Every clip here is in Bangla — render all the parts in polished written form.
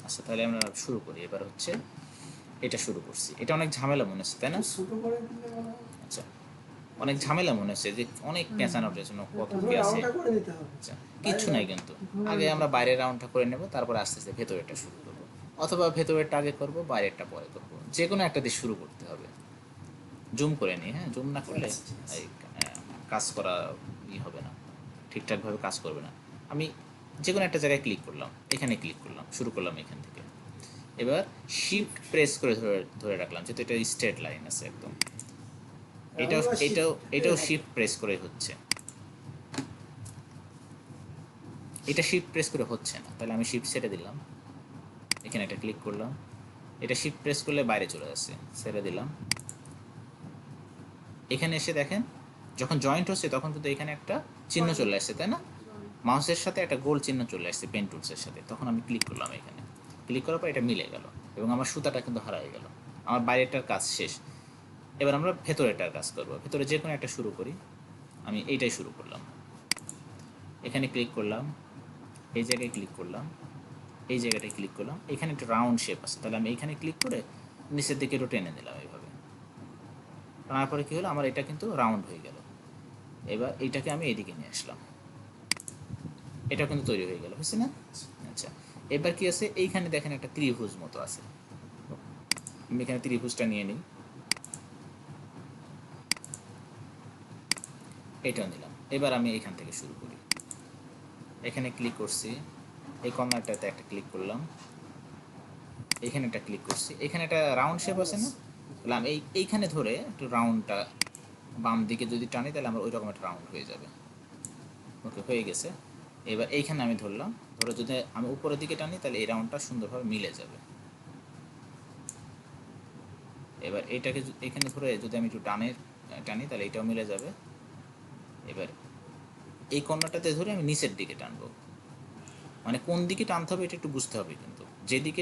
আচ্ছা তাহলে আমরা শুরু করি। এবার হচ্ছে এটা শুরু করছি, এটা অনেক ঝামেলা মনে হচ্ছে তাই না? আচ্ছা অনেক ঝামেলা মনে হচ্ছে যে অনেক পেঁচানোর জন্য কত কি আছে। আচ্ছা কিচ্ছু নাই, কিন্তু আগে আমরা বাইরের রাউন্ডটা করে নেব, তারপর আস্তে আস্তে ভেতরেরটা শুরু করব, অথবা ভেতরেরটা আগে করব বাইরেরটা পরে করব, যে কোনো একটা দিয়ে শুরু করতে হবে। জুম করে নিই, হ্যাঁ জুম না করলে এই কাজ করা হবে না, ঠিকঠাকভাবে কাজ করবে না। আমি যে কোনো একটা জায়গায় ক্লিক করলাম, এখানে ক্লিক করলাম, শুরু করলাম এখান থেকে। এবার শিফট প্রেস করে ধরে ধরে রাখলাম, যেহেতু এটা স্ট্রেট লাইন আছে একদম। এটাও শিফট প্রেস করে হচ্ছে, এটা শিফট প্রেস করে হচ্ছে না, তাহলে আমি শিফট ছেড়ে দিলাম, এখানে একটা ক্লিক করলাম, এটা শিফট প্রেস করলে বাইরে চলে আসছে, ছেড়ে দিলাম। এখানে এসে দেখেন যখন জয়েন্ট হচ্ছে তখন কিন্তু এখানে একটা চিহ্ন চলে আসছে তাই না? মাউসের সাথে একটা গোল চিহ্ন চলে আসছে পেন টুলসের সাথে, তখন আমি ক্লিক করলাম এখানে, ক্লিক করার পর এটা মিলে গেল এবং আমার সুতাটা কিন্তু হারাই গেল, আমার বাইরেটার কাজ শেষ। এবার আমরা ভেতরেটার কাজ করব, ভেতরে যে কোনো একটা শুরু করি, আমি এইটাই শুরু করলাম, এখানে ক্লিক করলাম, এই জায়গায় ক্লিক করলাম, এই জায়গাটায় ক্লিক করলাম, এখানে একটা রাউন্ড শেপ আছে, তাহলে আমি এইখানে ক্লিক করে নিচের দিকে একটু টেনে দিলাম এইভাবে, টানার পরে কী হলো আমার এটা কিন্তু রাউন্ড হয়ে গেল। এবার এইটাকে আমি এদিকে নিয়ে আসলাম, এটা কিন্তু তৈরি হয়ে গেল, বুঝছি না? আচ্ছা এবার কি আছে, এইখানে দেখেন একটা ত্রিভুজ মতো আছে, আমি এখানে ত্রিভুজটা নিয়ে নিই, এটাও নিলাম। এবার আমি এখান থেকে শুরু করি, এখানে ক্লিক করছি, এই কর্নারটাতে একটা ক্লিক করলাম, এখানে একটা ক্লিক করছি, এখানে একটা রাউন্ড শেপ আছে না, তাহলে আমি এইখানে ধরে একটু রাউন্ডটা বাম দিকে যদি টানি তাহলে আমার ওই রকম একটা রাউন্ড হয়ে যাবে। ওকে হয়ে গেছে। এবার এইখানে আমি ধরলাম, ধরে যদি আমি উপরের দিকে টানি তাহলে এই রাউন্ডটা সুন্দরভাবে মিলে যাবে। এবার এইটাকে এখানে ধরে যদি আমি একটু টানি তাহলে এটাও মিলে যাবে। এবার এই কর্নারটাতে ধরে আমি নিচের দিকে টানবো, মানে কোন দিকে টানতে হবে এটা একটু বুঝতে হবে, কিন্তু যেদিকে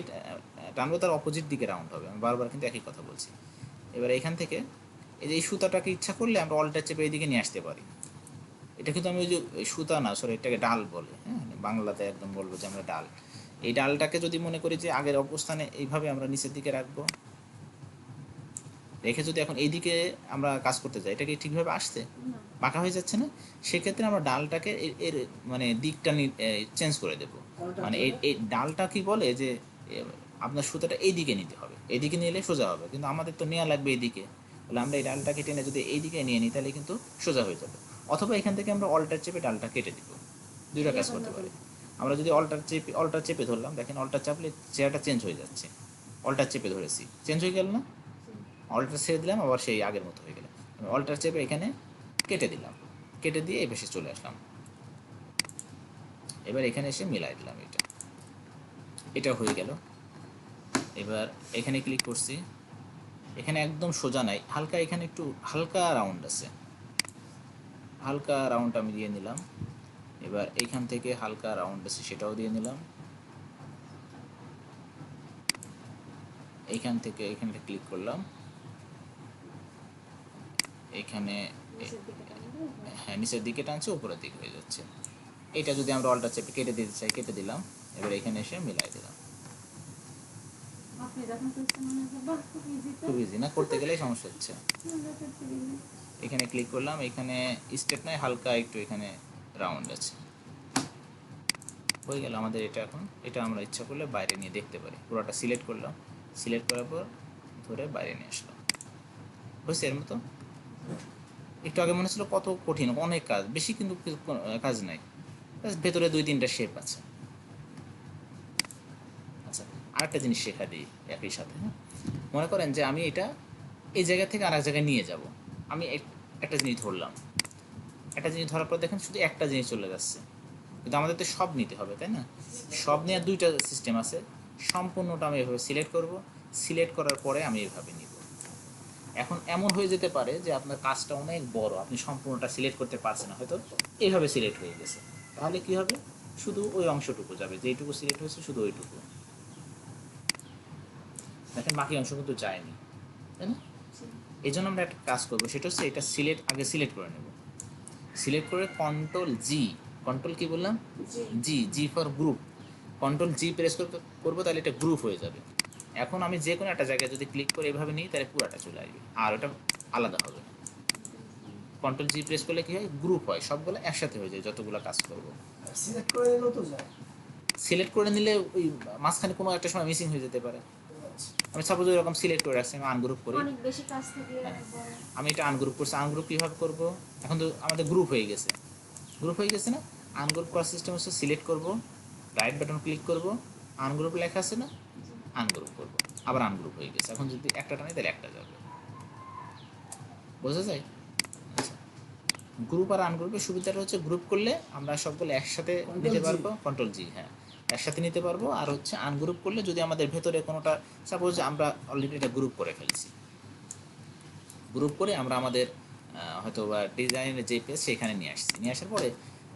টানবো তার অপোজিট দিকে রাউন্ড হবে, আমি বারবার কিন্তু একই কথা বলছি। এবার এখান থেকে এই যে এই সুতাটাকে ইচ্ছা করলে আমরা অল্টার চেপে এইদিকে নিয়ে আসতে পারি, এটা কিন্তু আমি ওই যে সুতা না, সরি এটাকে ডাল বলে, হ্যাঁ বাংলাতে একদম বলবো যে আমরা ডাল, এই ডালটাকে যদি মনে করি যে আগের অবস্থানে এইভাবে আমরা নিচের দিকে রাখবো, রেখে যদি এখন এইদিকে আমরা কাজ করতে যাই, এটা কি ঠিকভাবে আসছে? বাঁকা হয়ে যাচ্ছে না? সেক্ষেত্রে আমরা ডালটাকে এর মানে দিকটা চেঞ্জ করে দেব, মানে এই ডালটা কি বলে যে আপনার সুতাটা এইদিকে নিতে হবে, এইদিকে নিলে সোজা হবে, কিন্তু আমাদের তো নেওয়া লাগবে এইদিকে, তাহলে আমরা এই ডালটাকে টেনে যদি এইদিকে নিয়ে নিই তাহলে কিন্তু সোজা হয়ে যাবে। অথবা এখান থেকে আমরা অল্টার চেপে ডালটা কেটে দিব, দুইটা কাজ করতে পারি। আমরা যদি অল্টার চেপে ধরলাম, দেখেন অল্টার চাপলে চেয়ারটা চেঞ্জ হয়ে যাচ্ছে, অল্টার চেপে ধরেছি চেঞ্জ হয়ে গেল না? অল্টার ছেড়ে দিলাম, আবার সেই আগের মতো হয়ে গেল। আমি অল্টার চেপে এখানে কেটে দিলাম, কেটে দিয়ে এই পাশে চলে আসলাম। এবার এখানে এসে মিলাই দিলাম, এটা হয়ে গেল। এবার এখানে ক্লিক করছি, এখানে একদম সোজা নাই, হালকা এখানে একটু হালকা রাউন্ড আছে, হালকা রাউন্ড আমি দিয়ে নিলাম। এবার এইখান থেকে হালকা রাউন্ড আছে সেটাও দিয়ে নিলাম, এইখান থেকে এখানটা ক্লিক করলাম, এখানে হ্যাঁ নিচের দিকে টানছে, উপরের দিকে হয়ে যাচ্ছে। এটা যদি আমরা অল্টার চেপে কেটে দিতে চাই কেটে দিলাম, এবার এখানে এসে মিলাই দিলাম। খুব ইজি না? করতে গেলেই সমস্যা হচ্ছে। এখানে ক্লিক করলাম, এখানে স্ট্রেট নয় হালকা একটু এখানে রাউন্ড আছে, হয়ে গেল আমাদের এটা। এখন এটা আমরা ইচ্ছা করলে বাইরে নিয়ে দেখতে পারি, পুরোটা সিলেক্ট করলাম, সিলেক্ট করার পর ধরে বাইরে নিয়ে আসলাম, বুঝছি এর মতো। একটু আগে মনে ছিল কত কঠিন, অনেক কাজ, বেশি কিন্তু কাজ নাই, ভেতরে 2-3টা শেপ আছে। আচ্ছা আরেকটা জিনিস শেখা দিই একই সাথে, হ্যাঁ মনে করেন যে আমি এটা এই জায়গা থেকে আর এক জায়গায় নিয়ে যাব, আমি একটা জিনিস ধরলাম, একটা জিনিস ধরার পর দেখেন শুধু একটা জিনিস চলে যাচ্ছে, কিন্তু আমাদের তো সব নিতে হবে তাই না? সব নেওয়ার দুইটা সিস্টেম আছে, সম্পূর্ণটা আমি এভাবে সিলেক্ট করব, সিলেক্ট করার পরে আমি এভাবে নিব। এখন এমন হয়ে যেতে পারে যে আপনার কাজটা অনেক বড়, আপনি সম্পূর্ণটা সিলেক্ট করতে পারছেন না, হয়তো এইভাবে সিলেক্ট হয়ে গেছে, তাহলে কি হবে, শুধু ওই অংশটুকু যাবে, যেইটুকু সিলেক্ট হয়েছে শুধু ওইটুকু, দেখেন বাকি অংশ কিন্তু যায়নি, তাই না? এই জন্য আমরা একটা কাজ করবো, সেটা হচ্ছে এটা আগে সিলেক্ট করে নেব, সিলেক্ট করে কন্ট্রোল জি, কন্ট্রোল কি বললাম, G, G for group, control G press করবো তাহলে এটা গ্রুপ হয়ে যাবে। এখন আমি যে কোনো একটা জায়গায় যদি ক্লিক করে এভাবে নিই তাহলে পুরাটা চলে আসবে, আর ওটা আলাদা হবে না। কন্ট্রোল জি প্রেস করলে কী হয়, গ্রুপ হয়, সবগুলো একসাথে হয়ে যায় যতগুলো কাজ করবো। সিলেক্ট করে দিলেও তো যায়। সিলেক্ট করে নিলে ওই মাঝখানে কোনো একটা সময় মিসিং হয়ে যেতে পারে। আচ্ছা। আমি সাপোজ এরকম সিলেক্ট করে রাখছি, আমি আনগ্রুপ করি। অনেক বেশি কাজ থাকলে আমি এটা আনগ্রুপ করছি, আনগ্রুপ কীভাবে করবো, এখন তো আমাদের গ্রুপ হয়ে গেছে, গ্রুপ হয়ে গেছে না। আনগ্রুপ করার সিস্টেম হচ্ছে সিলেক্ট করব, রাইট বাটন ক্লিক করব, আনগ্রুপ লেখা আছে না, আনগ্রুপ করব, আবার আনগ্রুপ হয়ে গেছে। এখন যদি একটা টানি তাহলে একটা যাবে, বোঝা যায়? আচ্ছা, গ্রুপ আর আনগ্রুপের সুবিধাটা হচ্ছে গ্রুপ করলে আমরা সবগুলো একসাথে নিতে পারবো, কন্ট্রোল জি, হ্যাঁ একসাথে নিতে পারবো। আর হচ্ছে আনগ্রুপ করলে যদি আমাদের ভেতরে কোনোটা, সাপোজ আমরা অলরেডি এটা গ্রুপ করে ফেলছি, গ্রুপ করে আমরা আমাদের হয়তো বা ডিজাইনের যে পেজ সেখানে নিয়ে আসছি, নিয়ে আসার পরে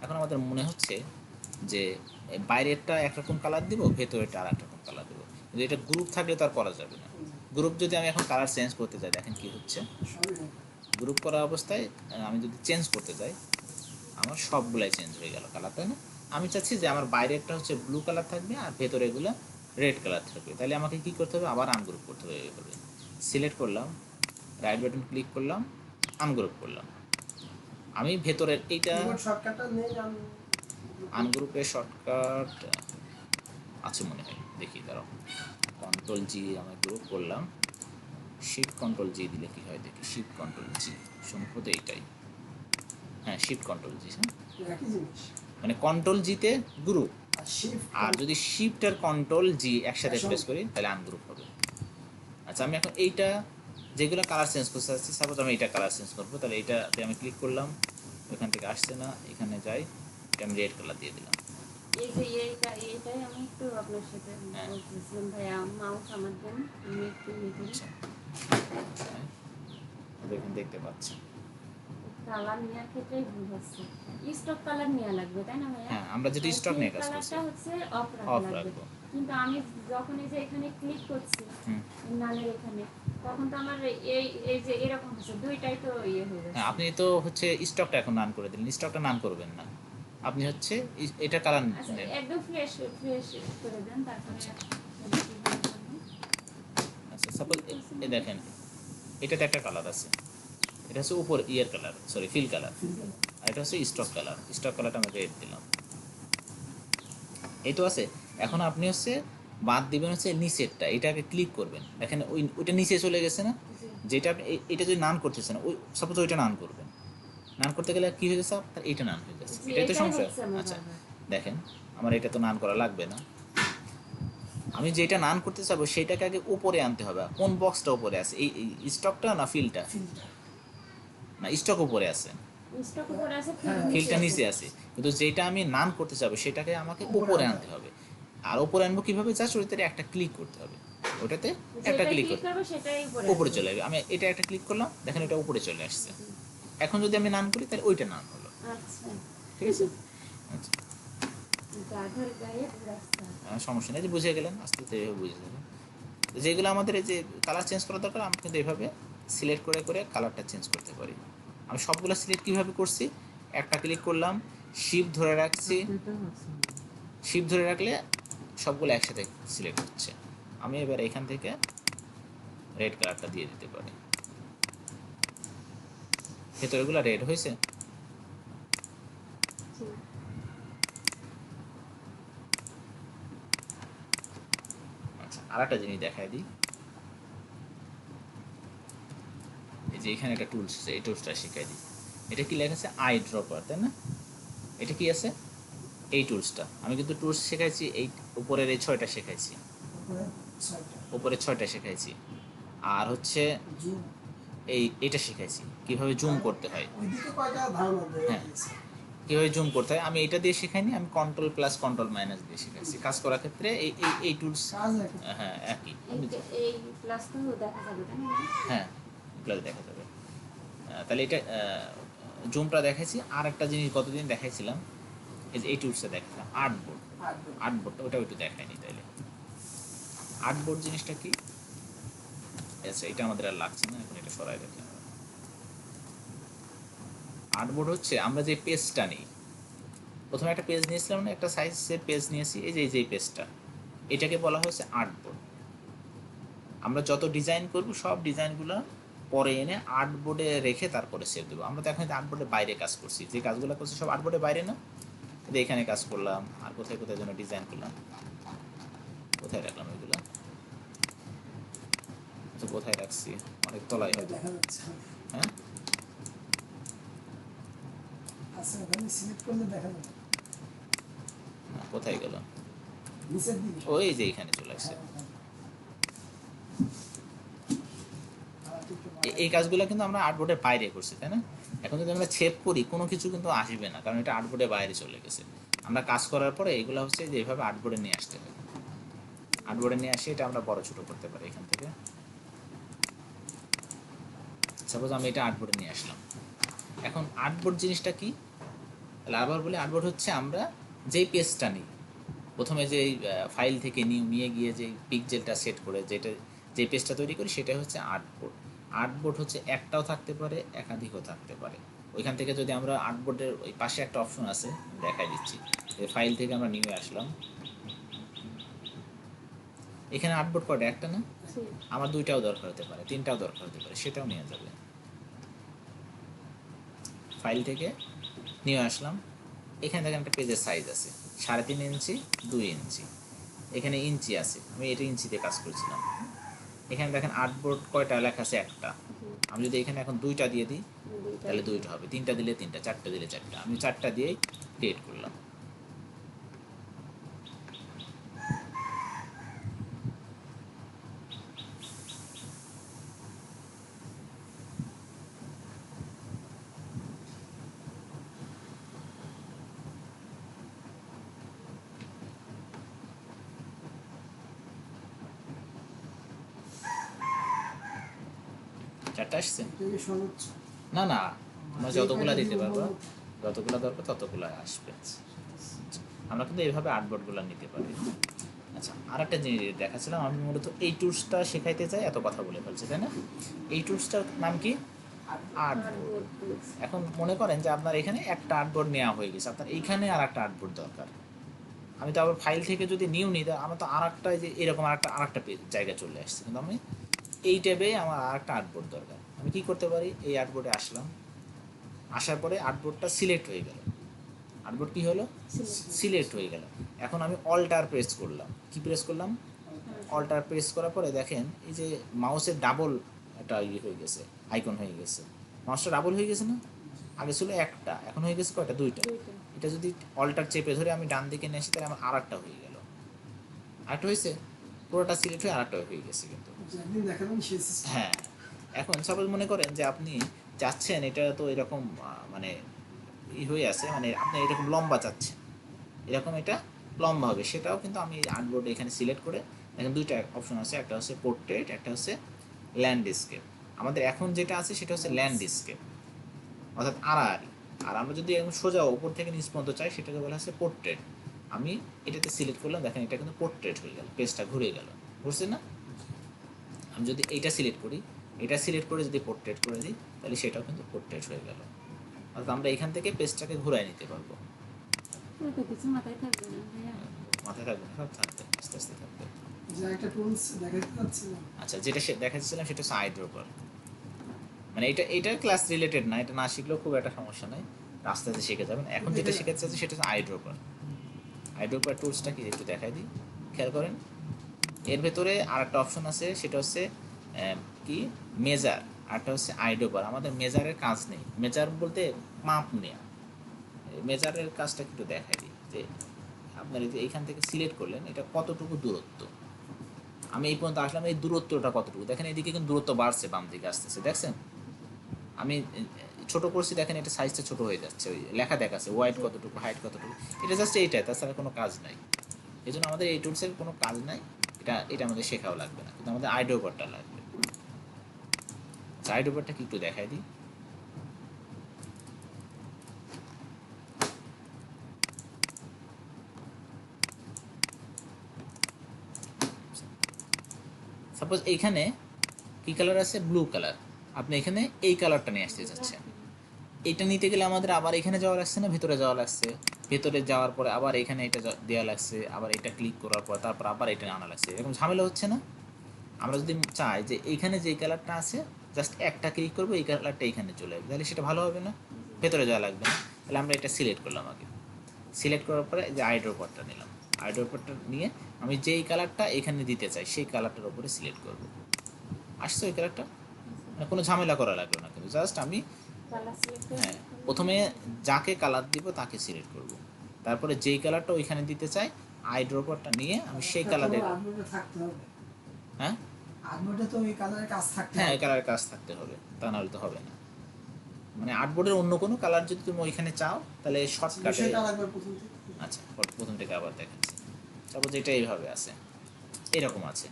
এখন আমাদের মনে হচ্ছে যে বাইরেরটা একরকম কালার দিব, ভেতরেরটা আর একরকম কালার দেবো, কিন্তু এটা গ্রুপ থাকলে তো আর করা যাবে না। গ্রুপ যদি আমি এখন কালার চেঞ্জ করতে চাই, দেখেন কী হচ্ছে, গ্রুপ করা অবস্থায় আমি যদি চেঞ্জ করতে চাই আমার সবগুলাই চেঞ্জ হয়ে গেল কালার, তাই না? আমি চাচ্ছি যে আমার বাইরেরটা হচ্ছে ব্লু কালার থাকবে আর ভেতরে এগুলো রেড কালার থাকবে, তাহলে আমাকে কী করতে হবে, আবার আনগ্রুপ করতে হবে। সিলেক্ট করলাম, রাইট বাটন ক্লিক করলাম, আনগ্রুপ করলাম। আমি ভেতরের এইটা আনগ্রুপের শর্টকাট আছে মনে হয়, দেখি দাঁড়াও, কন্ট্রোল জি আমি গ্রুপ করলাম, শিফট কন্ট্রোল জি দিলে কী হয় দেখি, শিফট কন্ট্রোল জি সম্ভবত এইটাই, হ্যাঁ শিফট কন্ট্রোল জি, হ্যাঁ মানে কন্ট্রোল জিতে গ্রুপ, আর যদি শিফট আর কন্ট্রোল জি একসাথে প্রেস করি তাহলে আনগ্রুপ হবে। আচ্ছা, আমি এখন এইটা যেগুলো কালার চেঞ্জ করতে চাচ্ছি, সাপোজ আমি এইটা কালার চেঞ্জ করবো, তাহলে এইটাতে আমি ক্লিক করলাম, ওইখান থেকে আসছে না, এখানে যাই, এটা আমি রেড কালার দিয়ে দিলাম। এই যে এইটাই আমি একটু আপনার সাথে বলতেছিলাম ভাইয়া, মাউস আমার দেন, আমি একটু এখানে দেখতে পাচ্ছি কালার নেওয়ার ক্ষেত্রেই ভুল হচ্ছে, স্টক কালার নেওয়া লাগবে তাই না ভাইয়া? হ্যাঁ, আমরা যেটা স্টক নিয়ে কাজ করছি কালারটা হচ্ছে অফ রাখা লাগবে, কিন্তু আমি যখন এই যে এখানে ক্লিক করছি নালের এখানে, তখন তো আমার এই এই যে এরকম হচ্ছে, দুইটাই তো ইয়ে হয়ে যাচ্ছে। হ্যাঁ, আপনি তো হচ্ছে স্টকটা এখন নান করে দিলেন, স্টকটা নান করবেন না, আপনি হচ্ছে এটা কালার একদম ফ্রেশ করে দেন, তারপরে আচ্ছা সাপোজ এই দেখেন এটাতে একটা কালার আছে, এটা হচ্ছে উপর ইয়ার কালার, সরি ফিল কালার, আর এটা হচ্ছে স্টক কালার, স্টক কালারটা আমি রেড দিলাম, এই তো আছে। এখন আপনি হচ্ছে বাদ দিবেন হচ্ছে নিচেরটা, এটাকে ক্লিক করবেন, দেখেন ওইটা নিচে চলে গেছে না, যেটা আপনি এটা যদি নান করতেছে না, ওই সাপোজ ওইটা নান করবেন, নান করতে গেলে কী হয়ে যাচ্ছে আপনার, এইটা নান হয়ে যাচ্ছে, এটাই তো সমস্যা। আচ্ছা দেখেন আমার এটা তো নান করা লাগবে না, আমি যেটা নান করতে চাবো সেটাকে আগে উপরে আনতে হবে। কোন বক্সটা উপরে আছে, এই স্টকটা না ফিলটা, না স্টক উপরে আছে, ফিলটা নিচে আছে, কিন্তু যেটা আমি নান করতে চাবো সেটাকে আমাকে উপরে আনতে হবে। আর উপরে আনবো কীভাবে, জাস্ট ওইটাতে একটা ক্লিক করতে হবে, ওটাতে একটা ক্লিক করতে উপরে চলে যাবে। আমি এটা একটা ক্লিক করলাম, দেখেন এটা উপরে চলে আসছে। এখন যদি আমি নান করি তাহলে ওইটা নান হলো, ঠিক আছে? আচ্ছা সমস্যা নেই, যে বুঝে গেলেন, আস্তে আস্তে এইভাবে বুঝে যাবেন। যেগুলো আমাদের এই যে কালার চেঞ্জ করা দরকার, আমি কিন্তু এইভাবে সিলেক্ট করে করে কালারটা চেঞ্জ করতে পারি। আমি সবগুলো সিলেক্ট কীভাবে করছি, একটা ক্লিক করলাম, শিফট ধরে রাখছি, শিফট ধরে রাখলে সবগুলো একসাথে সিলেক্ট হচ্ছে। আমি এবার এখান থেকে রেড কালারটা দিয়ে দিতে পারি, ভেতরেগুলো রেড হয়েছে। আচ্ছা আর একটা জিনিস দেখাই দিই, এই যে এখানে একটা টুলস আছে, এই টুলসটা শিখাই দিই। এটা কি লেখা আছে, আই ড্রপার, তাই না? এটা কি আছে, এই টুলসটা আমি কিন্তু টুলস শেখাইছি, এই উপরের এই 6টা শেখাইছি, উপরে 6টা শেখাইছি, আর হচ্ছে এইটা শেখাইছি কিভাবে জুম করতে হয়, হ্যাঁ কীভাবে জুম করতে হয় আমি এটা দিয়ে শেখাইনি, আমি কন্ট্রোল প্লাস কন্ট্রোল মাইনাস দিয়ে শেখাইছি। কাজ করার ক্ষেত্রে এই এই এই টুলস হ্যাঁ একই, হ্যাঁ প্লাস দেখা যাবে। তাহলে এটা জুমটা দেখাইছি। আর একটা জিনিস গতদিন দেখাইছিলাম, এই যে এই টুলসটা দেখালাম, আর্টবোর্ড, আর্টবোর্ডটা ওটা একটু দেখায়নি। তাইলে আর্টবোর্ড জিনিসটা কি, আচ্ছা এটা আমাদের আর লাগছে না, এখন এটা সরাই রাখি। আর্টবোর্ড হচ্ছে আমরা যে পেজটা নিই, প্রথমে একটা পেজ নিয়েছিলাম না, একটা সাইজের পেজ নিয়েছি, এই যে পেজটা, এটাকে বলা হয়েছে আর্টবোর্ড। আমরা যত ডিজাইন করব সব ডিজাইনগুলো পরে এনে আর্টবোর্ডে রেখে তারপরে সেভ দেবো। আমরা তো এখন আর্টবোর্ডের বাইরে কাজ করছি, যে কাজগুলো করছি সব আর্টবোর্ডের বাইরে না। কিন্তু এখানে কাজ করলাম, আর কোথায় কোথায় যেন ডিজাইন করলাম, কোথায় রাখলাম ওইগুলো, তো কোথায় রাখছি, অনেক তলায় হয়তো। দেখা যাচ্ছে। হ্যাঁ আচ্ছা, ওখানে সিলেক্ট করলে দেখা যাবে। কোথায় গেল, নিচের দিকে। ওই যে এখানে চলে আসছে। হ্যাঁ, ওখানে। আর একটু এই কাজগুলো কিন্তু আমরা আর্টবোর্ডের বাইরে করছি, তাই না? এখন যদি আমরা সেভ করি কোনো কিছু কিন্তু আসবে না, কারণ এটা আর্টবোর্ডের বাইরে চলে গেছে। আমরা কাজ করার পরে এগুলো হচ্ছে যে এইভাবে আর্টবোর্ডে নিয়ে আসতে হবে। আর্টবোর্ডে নিয়ে আসি এটা আমরা বড় ছোট করতে পারি এখান থেকে। সাপোজ আমি এটা আর্টবোর্ডে নিয়ে আসলাম। এখন আর্টবোর্ড জিনিসটা কি, তাহলে আবার বলি, আর্টবোর্ড হচ্ছে আমরা যেই পেজটা নিই, প্রথমে যে ফাইল থেকে নিয়ে গিয়ে যে পিকজেলটা সেট করে যেটা যে পেজটা তৈরি করি সেটাই হচ্ছে আর্টবোর্ড। আর্টবোর্ড হচ্ছে একটাও থাকতে পারে, একাধিকও থাকতে পারে। ওইখান থেকে যদি আমরা আর্টবোর্ডের ওই পাশে একটা অপশন আছে, দেখাই দিচ্ছি, এই ফাইল থেকে আমরা নিয়ে আসলাম, এখানে আর্টবোর্ড কয়টা, একটা না? আমার দুইটাও দরকার হতে পারে, তিনটাও দরকার হতে পারে, সেটাও নিয়ে যাবে। ফাইল থেকে নিয়ে আসলাম, এখানে দেখেন একটা পেজের সাইজ আছে 3.5 ইঞ্চি 2 ইঞ্চি, এখানে ইঞ্চি আছে, আমি এটা ইঞ্চিতে কাজ করছিলাম। এখানে দেখেন আর্টবোর্ড কয়টা লেখা আছে, একটা। আমি যদি এখানে এখন দুইটা দিয়ে দিই তাহলে দুইটা হবে, তিনটা দিলে তিনটা, চারটা দিলে চারটা, আমি চারটা দিয়েই ক্রিয়েট করলাম। চারটা আসছে? এটাকে সর্বোচ্চ। না না, আমরা যতগুলা দিতে পারবো, যতগুলা দরকার ততগুলা আসবে। আমরা কিন্তু এইভাবে আর্টবোর্ডগুলো নিতে পারি। আচ্ছা, আর একটা জিনিস দেখাচ্ছিলাম, আমি মূলত এই টুলসটা শেখাইতে চাই, এত কথা বলে ফেলছি, তাই না? এই টুলসটার নাম কি? আর্টবোর্ড। এখন মনে করেন যে আপনার এখানে একটা আর্টবোর্ড নেওয়া হয়ে গেছে, আপনার এইখানে আর একটা আর্টবোর্ড দরকার। আমি তো আবার ফাইল থেকে যদি নিউ নিই, আমার তো আর একটা যে এরকম আর একটা জায়গায় চলে আসছে, কিন্তু আমি এই ট্যাবে আমার আর একটা আর্টবোর্ড দরকার। আমি কি করতে পারি, এই আর্টবোর্ডে আসলাম, আসার পরে আর্টবোর্ডটা সিলেক্ট হয়ে গেল। আর্টবোর্ড কি হলো? সিলেক্ট হয়ে গেল। এখন আমি অল্টার প্রেস করলাম, কি প্রেস করলাম? অল্টার প্রেস করার পরে দেখেন এই যে মাউসের ডাবল একটা ইয়ে হয়ে গেছে, আইকন হয়ে গেছে। মাউসটা ডাবল হয়ে গেছে না? আগে ছিল একটা, এখন হয়ে গেছে কয়টা? দুইটা। এটা যদি অল্টার চেপে ধরে আমি ডান দিকে নিয়ে আসি তাহলে আমার আর একটা হয়ে গেল। আরেকটা হয়েছে, পুরোটা সিলেক্ট হয়ে আরেকটা হয়ে গেছে কিন্তু। একদিন দেখাবেন সেই সিস্টেম। হ্যাঁ, এখন সাপোজ মনে করেন যে আপনি চাচ্ছেন এটা তো এরকম মানে হয়ে আছে, মানে আপনি এরকম লম্বা চাচ্ছেন, এরকম এটা লম্বা হবে, সেটাও কিন্তু আমি আর্টবোর্ডে এখানে সিলেক্ট করে দেখেন দুইটা অপশন আছে, একটা হচ্ছে পোর্ট্রেট, একটা হচ্ছে ল্যান্ডস্কেপ। আমাদের এখন যেটা আছে সেটা হচ্ছে ল্যান্ডস্কেপ, অর্থাৎ আড়াআড়ি। আর আমরা যদি একদম সোজা উপর থেকে নিচ পর্যন্ত চাই সেটাকে বলা হচ্ছে পোর্ট্রেট। আমি এটাতে সিলেক্ট করলাম, দেখেন এটা কিন্তু পোর্ট্রেট হয়ে গেল, পেজটা ঘুরে গেল, বুঝছে না? আমি যদি এইটা সিলেক্ট করি, এটা সিলেক্ট করে যদি পোর্ট্রেট করে দিই তাহলে সেটাও কিন্তু পোর্ট্রেট হয়ে গেল। অর্থাৎ আমরা এখান থেকে পেজটাকে ঘুরাই নিতে পারবো। কিছু মাথায় থাকবে না ভাইয়া। মাথায় থাকবে না, সব থাকবে, আস্তে আস্তে থাকবে। যে একটা টুলস দেখাতে চাচ্ছিলাম। আচ্ছা, যেটা দেখাচ্ছিলাম সেটা হচ্ছে আইড্রপার। মানে এটা ক্লাস রিলেটেড না, এটা না শিখলেও খুব একটা সমস্যা নাই, আস্তে আস্তে শিখে যাবেন। এখন যেটা শেখাতে চাচ্ছি সেটা হচ্ছে আইড্রপার। আইড্রপার টুলসটা কি একটু দেখাই দিই, খেয়াল করেন। এর ভেতরে আর একটা অপশন আছে, সেটা হচ্ছে কি, মেজার। আরটা হচ্ছে আইড্রপার। আমাদের মেজারের কাজ নেই, মেজার বলতে মাপ নেওয়া। মেজারের কাজটা একটু দেখাই দিই, যে আপনার এই যে এইখান থেকে সিলেক্ট করলেন এটা কতটুকু দূরত্ব, আমি এই পর্যন্ত আসলাম, এই দূরত্বটা কতটুকু, দেখেন এদিকে কিন্তু দূরত্ব বাড়ছে, বাম দিকে আসতেছে, দেখছেন? আমি ছোট করছি, দেখেন এটা সাইজটা ছোট হয়ে যাচ্ছে, ওই লেখা দেখাচ্ছে ওয়াইড কতটুকু, হাইট কতটুকু, এটা জাস্ট এইটাই, তাছাড়া কোনো কাজ নাই। এই জন্য আমাদের এই টুলসের কোনো কাজ নাই, এটা আমাদের শেখাও লাগবে না, কিন্তু আমাদের আইড্রপারটা লাগবে। আইড্রপারটা কি একটু দেখাই দিই। সাপোজ এইখানে কি কালার আছে, ব্লু কালার, আপনি এখানে এই কালারটা নিয়ে আসতে চাচ্ছেন। এটা নিতে গেলে আমাদের আবার এখানে যাওয়া লাগছে না, ভিতরে যাওয়া লাগছে, ভেতরে যাওয়ার পরে আবার এখানে এটা দেওয়া লাগছে, আবার এটা ক্লিক করার পর তারপর আবার এটা আনা লাগছে, এরকম ঝামেলা হচ্ছে না? আমরা যদি চাই যে এইখানে যে কালারটা আছে জাস্ট একটা ক্লিক করবো, এই কালারটা এইখানে চলে আসবে, তাহলে সেটা ভালো হবে না? ভেতরে যাওয়া লাগবে না। তাহলে আমরা এটা সিলেক্ট করলাম আগে, সিলেক্ট করার পরে যে আইড্রপারটা নিলাম, আইড্রপারটা নিয়ে আমি যেই কালারটা এখানে দিতে চাই সেই কালারটার উপরে সিলেক্ট করব। আসছে ওই কালারটা, মানে কোনো ঝামেলা করা লাগলো না, কিন্তু জাস্ট আমি কালার সিলেক্ট করে হ্যাঁ প্রথমে যাকে কালার দিব তাকে সিলেক্ট করব, তারপরে যেই কালারটা ওইখানে দিতে চাই আইড্রপারটা নিয়ে আমি সেই কালারের আর্টবোর্ডে থাকতে হবে। হ্যাঁ আর্টবোর্ডে তো ওই কালারের কাজ থাকতে হ্যাঁ হবে। এই কালারের কাজ থাকতে হবে, তা নাহলে তো হবে না। মানে আর্টবোর্ডের অন্য কোনো কালার যদি তুমি ওইখানে চাও তাহলে শর্টকাটে বিষয়টা লাগবে প্রথম থেকে। আচ্ছা প্রথম থেকে আবার দেখাচ্ছি। সাপোজ এটা এইভাবে আছে, এরকম আছে,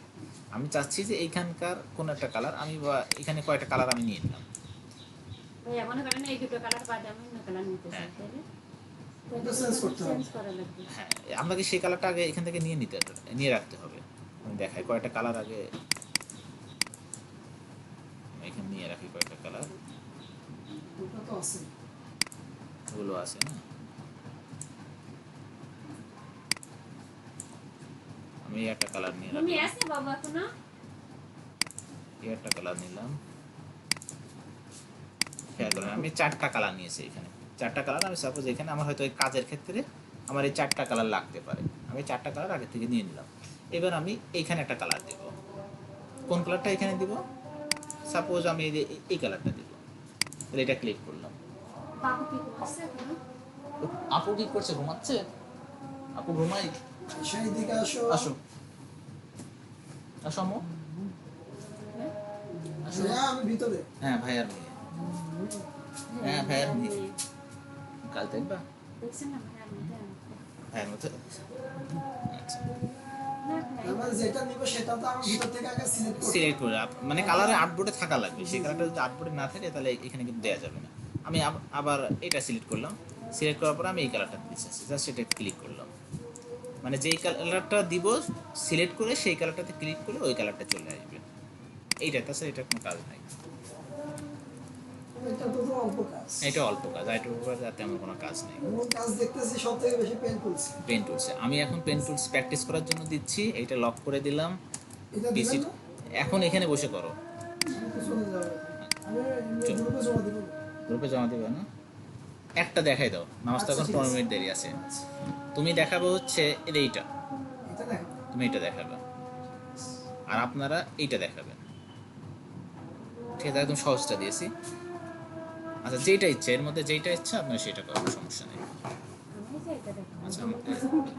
আমি চাচ্ছি যে এইখানকার কোন একটা কালার আমি বা এখানে কয়টা কালার আমি নিয়ে নিলাম। ভাইয়া মনে করেন এই দুটো কালার বাদে আমি অন্য কালার নিতে চাই, হ্যাঁ। তাহলে এটা চেঞ্জ করতে হবে। চেঞ্জ করা লাগবে। হ্যাঁ আপনাকে সেই কালারটা আগে এখান থেকে নিয়ে রাখতে হবে। আমি দেখাই কয়টা কালার আগে এখানে নিয়ে রাখি, কয়টা কালার ওটা তো আছে। ওগুলো আছে না, আমি এই একটা কালার নিয়ে তুমি রাখলাম, আছে বাবা এখনো? এই একটা কালার নিলাম। খেয়াল করেন আমি 4টা কালার নিয়েছি এখানে, 4টা কালার আমি সাপোজ এখানে আমার হয়তো এই কাজের ক্ষেত্রে আমার এই 4টা কালার লাগতে পারে, আমি 4টা কালার আগে থেকে নিয়ে নিলাম। এবার আমি এইখানে একটা কালার দেব, কোন কালারটা এখানে দিব? সাপোজ আমি এই কালারটা দিব, তাহলে এটা ক্লিক করলাম। বাবু কি করছে এখনো? আপু কি করছে, ঘুমাচ্ছে? আপু ঘুমাই, সেই দিকে আসো। আসো আসো আম্মু, আসো। হ্যাঁ আমি ভিতরে। হ্যাঁ ভাইয়ার মেয়ে, হ্যাঁ ভাইয়ার মেয়ে, কাল দেখবা দেখছেন না ভাইয়া মেয়েটা? ভাইয়ের মতো। আচ্ছা না ভাই, আমরা যেটা নিব সেটা তো আমি ভিতর থেকে আগে সিলেক্ট করব। সিলেক্ট করে মানে কালারে আর্টবোর্ডে থাকা লাগবে, সেই কালারটা যদি আর্টবোর্ডে না থাকে তাহলে এখানে কিন্তু দেওয়া যাবে না। আমি আবার এটা সিলেক্ট করলাম, সিলেক্ট করার পর আমি এই কালারটা দিতে চাচ্ছি, জাস্ট এটা ক্লিক করলাম, মানে যেই কালারটা দিব সিলেক্ট করে সেই কালারটাতে ক্লিক করলে ওই কালারটা চলে আসবে। এইটা তাছাড়া এটা কোনো কাজ নাই, এটা তো অল্প কাজ। এটা অল্প কাজ, এটা উপরে তেমন কোনো কাজ নেই। মূল কাজ দেখতেছি সব থেকে বেশি পেন টুলস। পেন টুলসে আমি এখন পেন টুলস প্র্যাকটিস করার জন্য দিচ্ছি, এইটা লক করে দিলাম। এটা পিসি দিবেন না? এখন এখানে বসে করো, আমি তো চলে যাবে। আমি চল। গ্রুপে জমা দিব। গ্রুপে জমা দিবে না? একটা দেখাই দাও, নামাজ তো আচ্ছা, এখন ঠিক 15 আছে। মিনিট দেরি আছে। তুমি দেখাবে হচ্ছে এইটা, এটা দেখো। তুমি এটা দেখাবে, আর আপনারা এইটা দেখাবেন। ঠিক আছে একদম সহজটা দিয়েছি। আচ্ছা যেইটা ইচ্ছে, এর মধ্যে যেইটা ইচ্ছা আপনার সেটা করার সমস্যা নেই। আমি যে এটা দেখো। আচ্ছা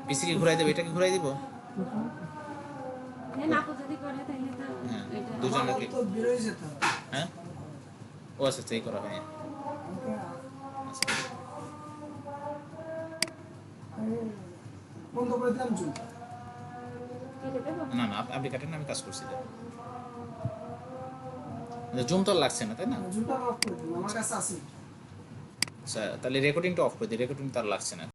পিসিকে ঘুরাই দেবো, এটাকে ঘুরাই দিব। হ্যাঁ, আপু যদি করে তাহলে তো হ্যাঁ, এটা দুজন- আমার তো বেরোয় যেতে হবে। হ্যাঁ ও আচ্ছা আচ্ছা এই করা হয়। আচ্ছা আমি বন্ধ করে দিলাম জুম। কেটে দেবো? না না আপনি কাটেন না, আমি কাজ করছি। জুম তো আর লাগছে না তাই না? জুমটা অফ করে দিলাম, আমার কাছে আছে। আচ্ছা তাহলে রেকর্ডিংটা অফ করে দিই, রেকর্ডিং তো আর লাগছে না।